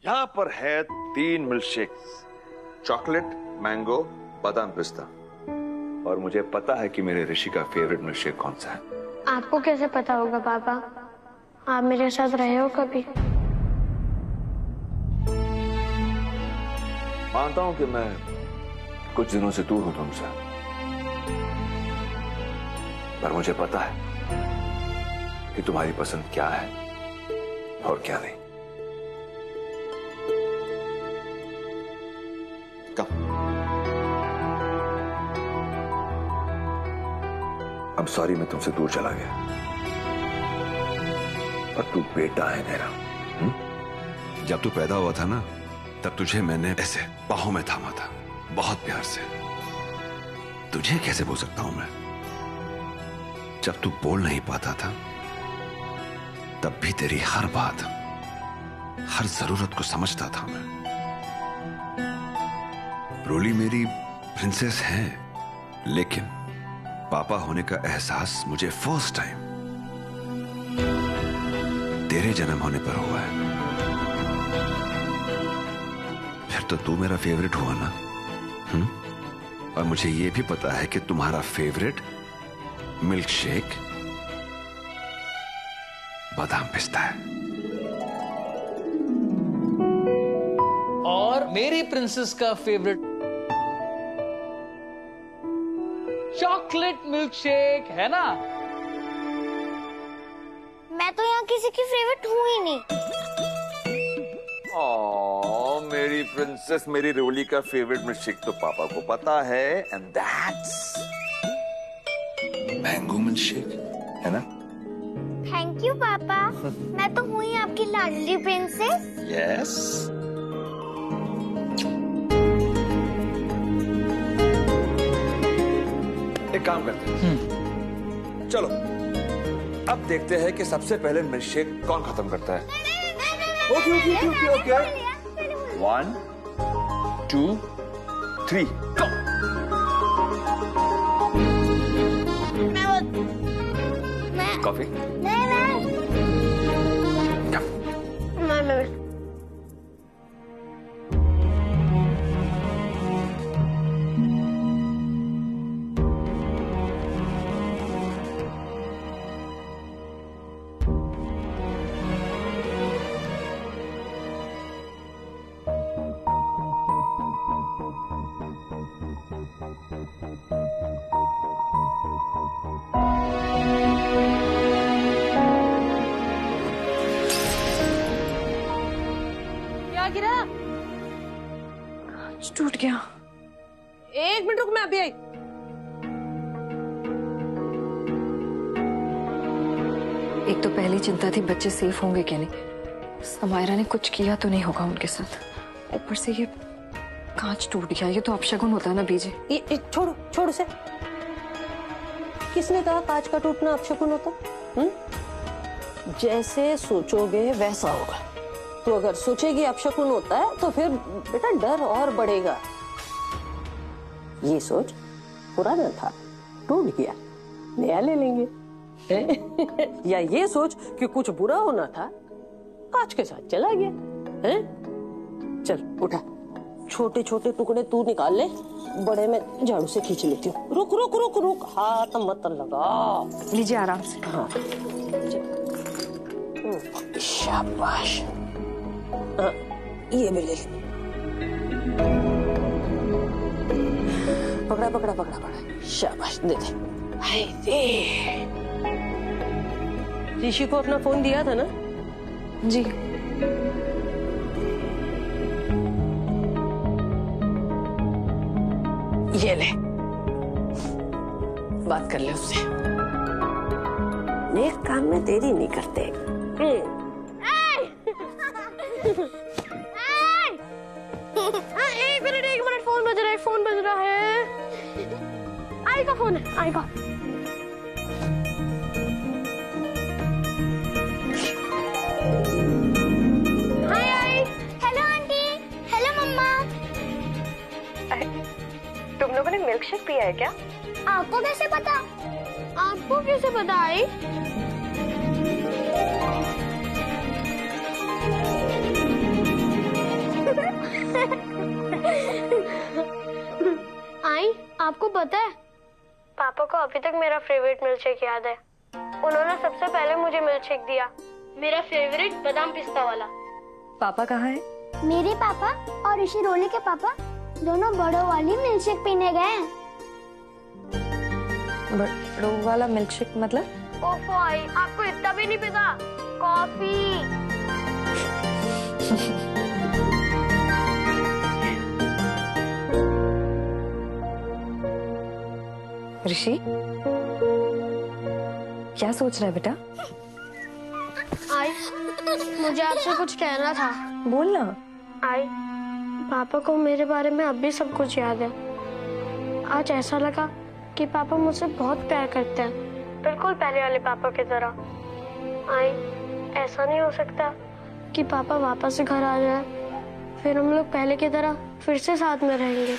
यहाँ पर है 3 मिल्क शेक, चॉकलेट, मैंगो, बादाम पिस्ता। और मुझे पता है कि मेरे ऋषि का फेवरेट मिल्क शेक कौन सा है। आपको कैसे पता होगा पापा? आप मेरे साथ रहे हो कभी? मानता हूं कि मैं कुछ दिनों से दूर हूं तुमसे, पर मुझे पता है कि तुम्हारी पसंद क्या है और क्या नहीं। कम अब सॉरी, मैं तुमसे दूर चला गया, पर तू बेटा है मेरा। जब तू पैदा हुआ था ना, तब तुझे मैंने ऐसे बाहों में थामा था, बहुत प्यार से। तुझे कैसे भूल सकता हूं मैं? जब तू बोल नहीं पाता था, तब भी तेरी हर बात, हर जरूरत को समझता था मैं। रोली मेरी प्रिंसेस है, लेकिन पापा होने का एहसास मुझे फर्स्ट टाइम तेरे जन्म होने पर हुआ है। फिर तो तू मेरा फेवरेट हुआ ना? और मुझे यह भी पता है कि तुम्हारा फेवरेट मिल्क शेक बादाम पिस्ता है। और मेरी प्रिंसेस का फेवरेट चॉकलेट मिल्क शेक है ना? मैं तो यहाँ किसी की फेवरेट हूँ ही नहीं। मेरी प्रिंसेस, मेरी रोली का फेवरेट मिल्क शेक तो पापा को पता है, and that's mango milk shake, है ना? थैंक यू पापा। मैं तो हूँ ही आपकी लाडली प्रिंसेस। यस। एक काम करते हैं, चलो अब देखते हैं कि सबसे पहले मिल्क शेक कौन खत्म करता है। Okay okay okay okay. 1 2 3 गो। कॉफी? मैं गिरा? टूट गया। 1 मिनट रुक, मैं अभी आई। एक तो पहली चिंता थी बच्चे सेफ होंगे कि नहीं, समायरा ने कुछ किया तो नहीं होगा उनके साथ। ऊपर से ये कांच टूट गया, ये तो अपशगुन होता है ना बीजे। ये छोड़ो छोड़ो से। किसने कहा कांच का टूटना अपशगुन होता? जैसे सोचोगे वैसा होगा। तो अगर सोचेगी अपशकुन होता है तो फिर बेटा डर और बढ़ेगा। ये सोच पुराना था, टूट गया, नया ले लेंगे। या ये सोच कि कुछ बुरा होना था, कांच के साथ चला गया। है? चल उठा, छोटे छोटे टुकड़े तू निकाल ले, बड़े में झाड़ू से खींच लेती हूँ। रुक रुक रुक रुक, हाथ मत लगा। लीजिए आराम से। हाँ शाबाश। ये भी ले ले। पकड़ा पकड़ा पकड़ा पकड़ा, शाबाश, दे दे। हाय दे। ऋषि को अपना फोन दिया था ना? जी। ये ले, बात कर ले उससे। नेक काम में देरी नहीं करते। एक मिनट, फोन बज रहा है, फोन बज रहा है। आई का फोन है, आई का। हाय हाय, हेलो आंटी, हेलो मम्मा। तुम लोगों ने मिल्क शेक पिया है क्या? आपको कैसे पता? आपको कैसे पता आई? पता है, पापा को अभी तक मेरा फेवरेट मिल्कशेक याद है। उन्होंने सबसे पहले मुझे मिल्कशेक दिया, मेरा फेवरेट बादाम पिस्ता वाला। पापा कहाँ है? मेरे पापा और ऋषि रोली के पापा दोनों बड़ों वाली मिल्कशेक पीने गए हैं। बड़ों वाला मिल्कशेक मतलब? ओफो आई, आपको इतना भी नहीं पता? कॉफी। ऋषि क्या सोच रहा है बेटा? आई, मुझे आपसे कुछ कहना था। बोलना। आई, पापा को मेरे बारे में अब भी सब कुछ याद है। आज ऐसा लगा कि पापा मुझसे बहुत प्यार करते हैं, बिल्कुल पहले वाले पापा की तरह। आई, ऐसा नहीं हो सकता कि पापा वापस से घर आ जाए, फिर हम लोग पहले की तरह फिर से साथ में रहेंगे।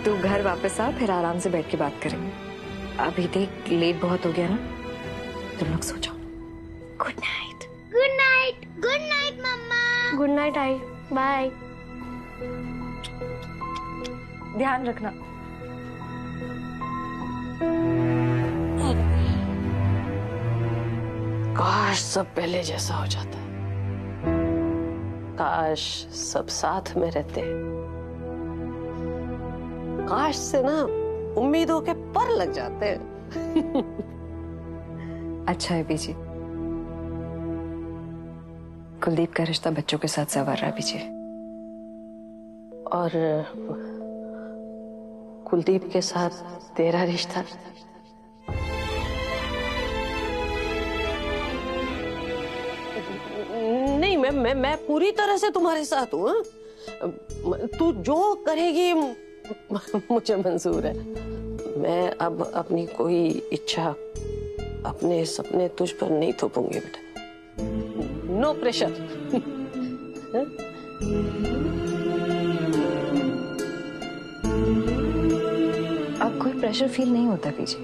तू घर वापस आ, फिर आराम से बैठ के बात करेंगे। अभी देख लेट बहुत हो गया ना, तुम लोग सो जाओ। Good night. Good night. Good night मम्मा। गुड नाइट आई, बाय। ध्यान रखना। काश सब पहले जैसा हो जाता, काश सब साथ में रहते, काश से ना उम्मीदों के पर लग जाते। अच्छा है बीजी, कुलदीप का रिश्ता बच्चों के साथ संवर रहा बीजी। और कुलदीप के साथ तेरा रिश्ता? नहीं, मैं पूरी तरह से तुम्हारे साथ हूँ। तू जो करेगी मुझे मंजूर है। मैं अब अपनी कोई इच्छा, अपने सपने तुझ पर नहीं थोपूंगी बेटा। No pressure. अब कोई प्रेशर फील नहीं होता बीजी,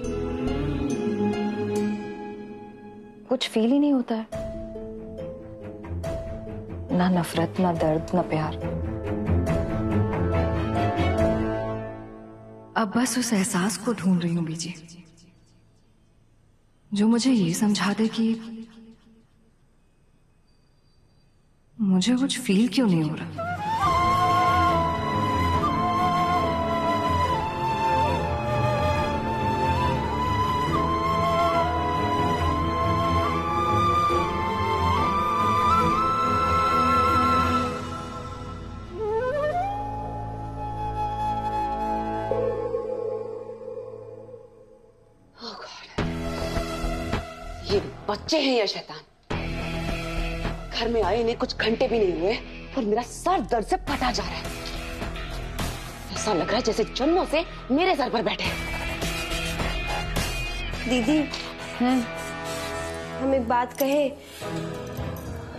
कुछ फील ही नहीं होता है, ना नफरत, ना दर्द, ना प्यार। अब बस उस एहसास को ढूंढ रही हूं बीजी, जो मुझे ये समझा दे कि मुझे कुछ फील क्यों नहीं हो रहा। ये बच्चे हैं या शैतान? घर में आए इन्हें कुछ घंटे भी नहीं हुए और मेरा सर दर्द से फटा जा रहा है। ऐसा लग रहा है जैसे जन्मों से मेरे सर पर बैठे हैं। दीदी, हम एक बात कहे,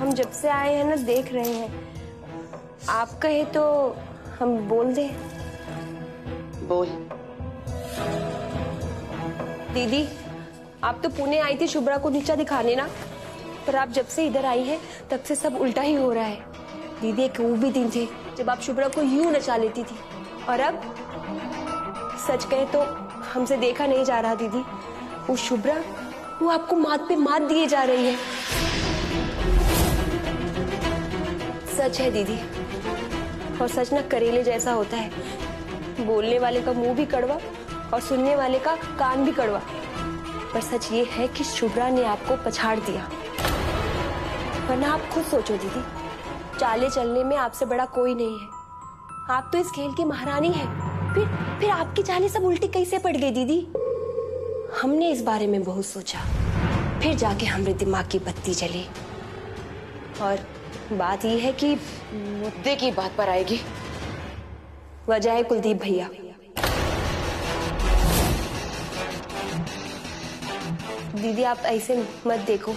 हम जब से आए हैं ना देख रहे हैं, आप कहे तो हम बोल दें। बोल। दीदी, आप तो पुणे आई थी शुभ्रा को नीचा दिखाने ना, पर आप जब से इधर आई हैं तब से सब उल्टा ही हो रहा है। दीदी, एक वो भी दिन थे जब आप शुभ्रा को यूं नचा लेती थी, और अब सच कहे तो हमसे देखा नहीं जा रहा दीदी, वो शुभ्रा वो आपको मात पे मात दिए जा रही है। सच है दीदी, और सच ना करेले जैसा होता है, बोलने वाले का मुंह भी कड़वा और सुनने वाले का कान भी कड़वा। पर सच ये है कि शुभ्रा ने आपको पछाड़ दिया। वरना आप खुद सोचो दीदी, चाले चलने में आपसे बड़ा कोई नहीं है, आप तो इस खेल की महारानी हैं। फिर आपकी चालें सब उल्टी कैसे पड़ गई दीदी? हमने इस बारे में बहुत सोचा, फिर जाके हमारे दिमाग की बत्ती जली, और बात यह है कि मुद्दे की बात पर आएगी। वजह है कुलदीप भैया। दीदी, आप ऐसे मत देखो,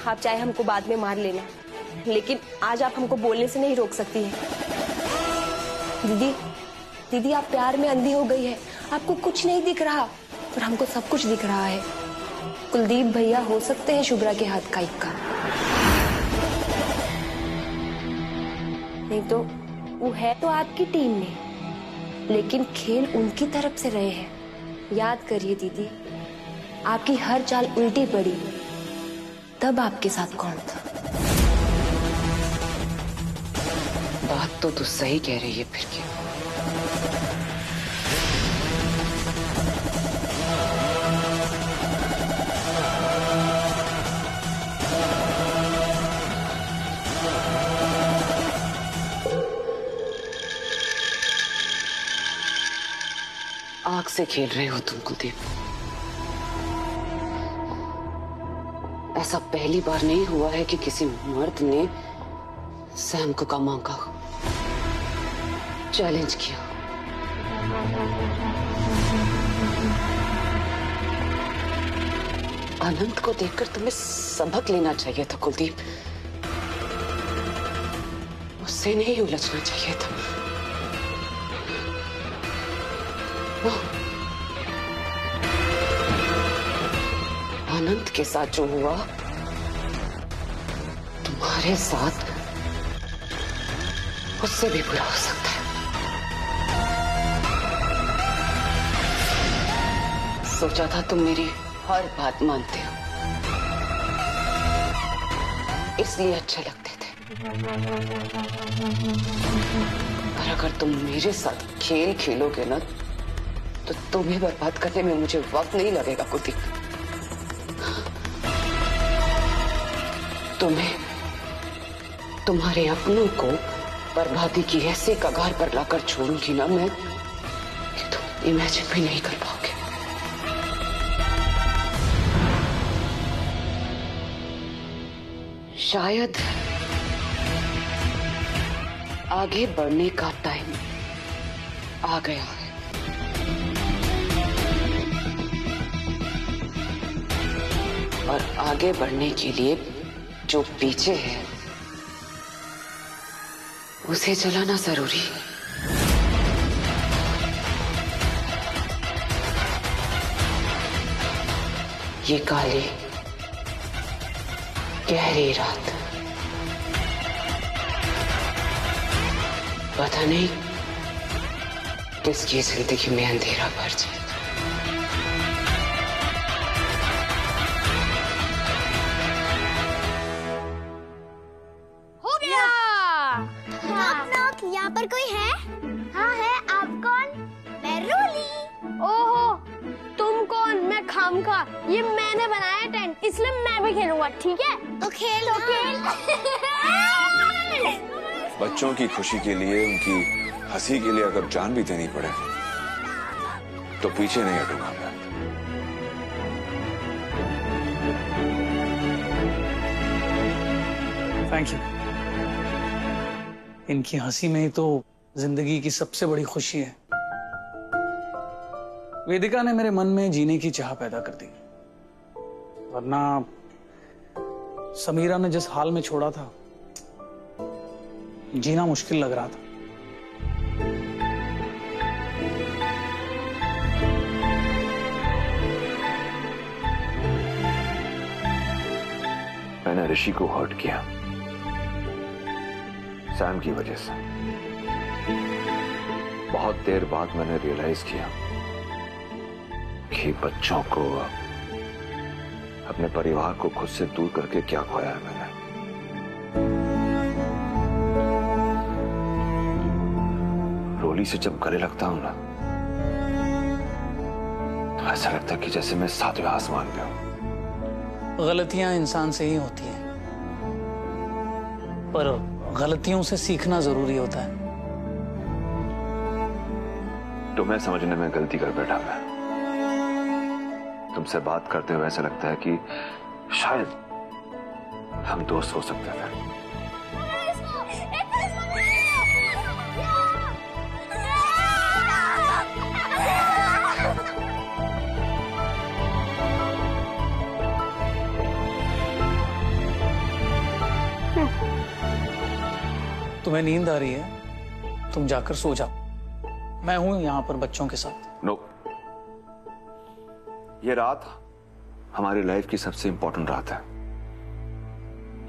आप चाहे हमको बाद में मार लेना, लेकिन आज आप हमको बोलने से नहीं रोक सकती हैं। दीदी, आप प्यार में अंधी हो गई है, आपको कुछ नहीं दिख रहा, पर हमको सब कुछ दिख रहा है। कुलदीप भैया हो सकते हैं शुभ्रा के हाथ का इक्का, नहीं तो वो है तो आपकी टीम में, लेकिन खेल उनकी तरफ से रहे हैं। याद करिए दीदी, आपकी हर चाल उल्टी पड़ी तब आपके साथ कौन था? बात तो तू सही कह रही है फिर क्या? आग से खेल रहे हो तुम कुलदीप। ऐसा पहली बार नहीं हुआ है कि किसी मर्द ने सैम को कमा का चैलेंज किया। अनंत को देखकर तुम्हें सबक लेना चाहिए था कुलदीप, उससे नहीं उलझना चाहिए था। अनंत के साथ जो हुआ तुम्हारे साथ उससे भी बुरा हो सकता है। सोचा था तुम मेरी हर बात मानते हो, इसलिए अच्छे लगते थे। पर अगर तुम मेरे साथ खेल खेलोगे ना तो तुम्हें बर्बाद करने में मुझे वक्त नहीं लगेगा कुलदीप। तुम्हें तुम्हारे अपनों को बर्बादी की ऐसे कगार पर लाकर छोड़ूंगी ना मैं कि तुम इमेजिन भी नहीं कर पाओगे। शायद आगे बढ़ने का टाइम आ गया है। और आगे बढ़ने के लिए जो पीछे है उसे चलाना जरूरी है। ये काली गहरी रात, पता नहीं किसकी जिंदगी में अंधेरा भर जाए। यहाँ पर कोई है? हाँ है। आप कौन? मैं रूली। ओहो, तुम कौन? मैं खामखा। ये मैंने बनाया टेंट, इसलिए मैं भी खेलूंगा, ठीक है? तो खेल। बच्चों की खुशी के लिए, उनकी हंसी के लिए अगर जान भी देनी पड़े तो पीछे नहीं हटूंगा मैं। Thank you. इनकी हंसी में ही तो जिंदगी की सबसे बड़ी खुशी है। वेदिका ने मेरे मन में जीने की चाह पैदा कर दी, वरना समीरा ने जिस हाल में छोड़ा था जीना मुश्किल लग रहा था। मैंने ऋषि को हर्ट किया सैम की वजह से। बहुत देर बाद मैंने रियलाइज किया कि बच्चों को, अपने परिवार को खुद से दूर करके क्या खोया है मैंने। रोली से जब गले लगता हूं ना तो ऐसा लगता है कि जैसे मैं 7वें आसमान पे हूं। गलतियां इंसान से ही होती हैं, पर गलतियों से सीखना जरूरी होता है। तुम्हें समझने में गलती कर बैठा मैं। तुमसे बात करते हुए ऐसा लगता है कि शायद हम दोस्त हो सकते थे। तुम्हें नींद आ रही है, तुम जाकर सो जाओ। मैं हूं यहां पर बच्चों के साथ। नो, ये रात हमारी लाइफ की सबसे इंपॉर्टेंट रात है।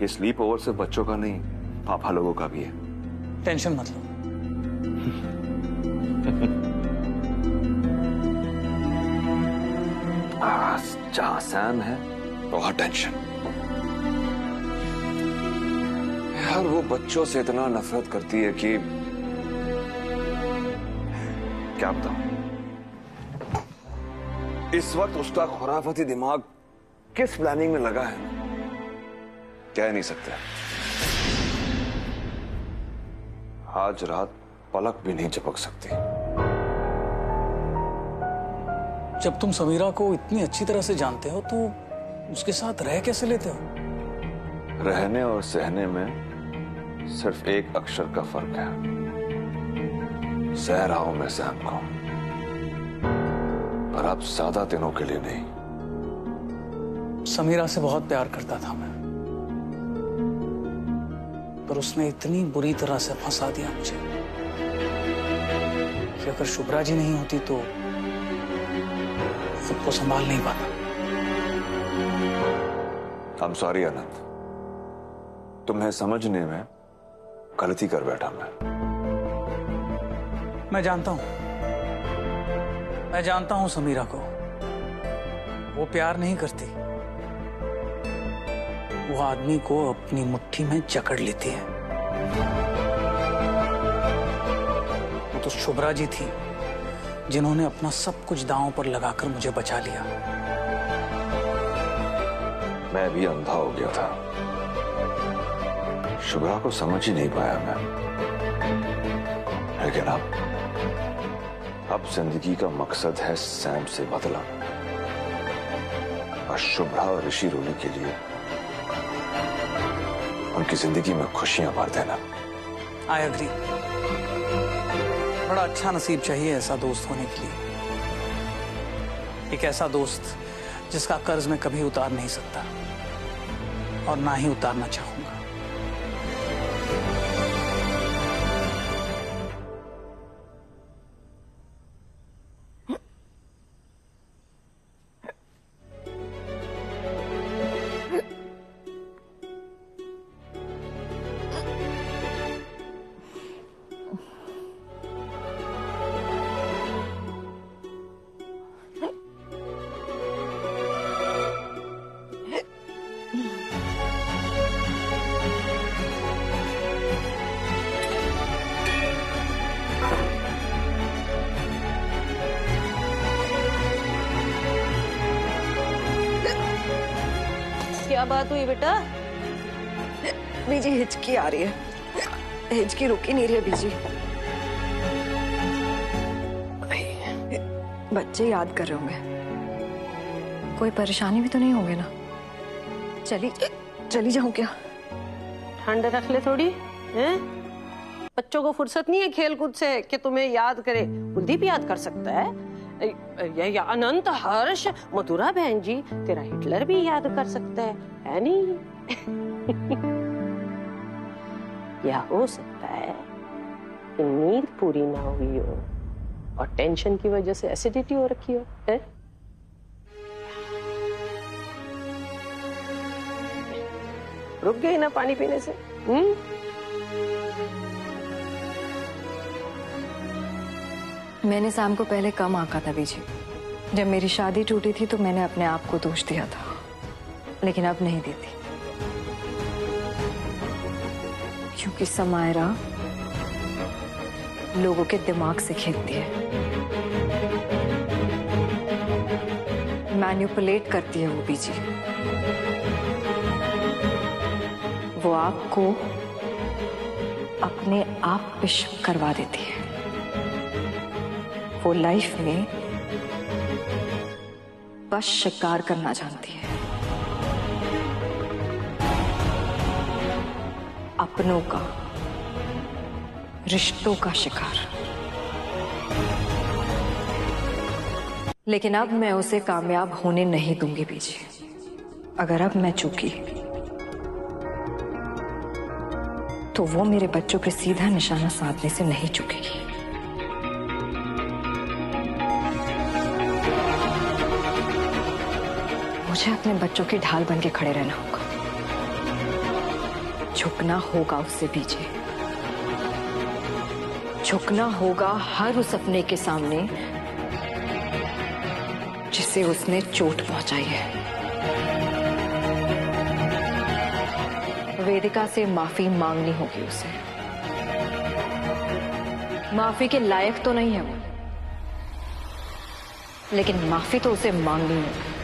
ये स्लीप ओवर सिर्फ बच्चों का नहीं, पापा लोगों का भी है। टेंशन मत लो। जहां सैम है वहां टेंशन। यार वो बच्चों से इतना नफरत करती है कि क्या बताऊं। इस वक्त उसका खुराफाती दिमाग किस प्लानिंग में लगा है कह नहीं सकते। आज रात पलक भी नहीं झपक सकती। जब तुम समीरा को इतनी अच्छी तरह से जानते हो तो उसके साथ रह कैसे लेते हो? रहने और सहने में सिर्फ एक अक्षर का फर्क है। सह रहा हूं मैं सैम को, पर अब ज्यादा दिनों के लिए नहीं। समीरा से बहुत प्यार करता था मैं, पर उसने इतनी बुरी तरह से फंसा दिया मुझे कि अगर शुभ्रा जी नहीं होती तो खुद को संभाल नहीं पाता। I'm sorry अनंत, तुम्हें समझने में गलती कर बैठा मैं जानता हूं समीरा को। वो प्यार नहीं करती, वो आदमी को अपनी मुट्ठी में जकड़ लेती है। वो तो शुभ्रा जी थी जिन्होंने अपना सब कुछ दांव पर लगाकर मुझे बचा लिया। मैं भी अंधा हो गया था, शुभ्रा को समझ ही नहीं पाया मैं। लेकिन अब जिंदगी का मकसद है सैम से बदला और शुभ्रा और ऋषि रोली के लिए उनकी जिंदगी में खुशियां भर देना। I agree. बड़ा अच्छा नसीब चाहिए ऐसा दोस्त होने के लिए। एक ऐसा दोस्त जिसका कर्ज मैं कभी उतार नहीं सकता और ना ही उतारना चाहूंगा। क्या बात हुई बेटा? बीजी हिचकी आ रही है, हिचकी रुक ही नहीं रही है बीजी। बच्चे याद कर रहे होंगे, कोई परेशानी भी तो नहीं होंगे ना? चली जाऊं क्या? ठंड रख ले थोड़ी हैं? बच्चों को फुर्सत नहीं है खेल कूद से कि तुम्हें याद करे। कुलदीप याद कर सकता है, या अनंत, हर्ष, मधुरा बहन जी, तेरा हिटलर भी याद कर सकता है नहीं? या हो सकता है कि नींद पूरी ना हुई हो और टेंशन की वजह से एसिडिटी हो रखी हो है? रुक गई ना पानी पीने से? मैंने शाम को पहले कम आंका था बीजी। जब मेरी शादी टूटी थी तो मैंने अपने आप को दोष दिया था, लेकिन अब नहीं देती, क्योंकि समायरा लोगों के दिमाग से खेलती है, मैनिपुलेट करती है वो बीजी। वो आपको अपने आप पे शक करवा देती है। वो लाइफ में बस शिकार करना जानती है, अपनों का, रिश्तों का शिकार। लेकिन अब मैं उसे कामयाब होने नहीं दूंगी बीजी। अगर अब मैं चूकी तो वो मेरे बच्चों पे सीधा निशाना साधने से नहीं चूकेगी। मुझे अपने बच्चों की ढाल बन के खड़े रहना होगा, झुकना होगा उससे पीछे, झुकना होगा हर उस सपने के सामने जिसे उसने चोट पहुंचाई है। वेदिका से माफी मांगनी होगी उसे। माफी के लायक तो नहीं है वो, लेकिन माफी तो उसे मांगनी होगी।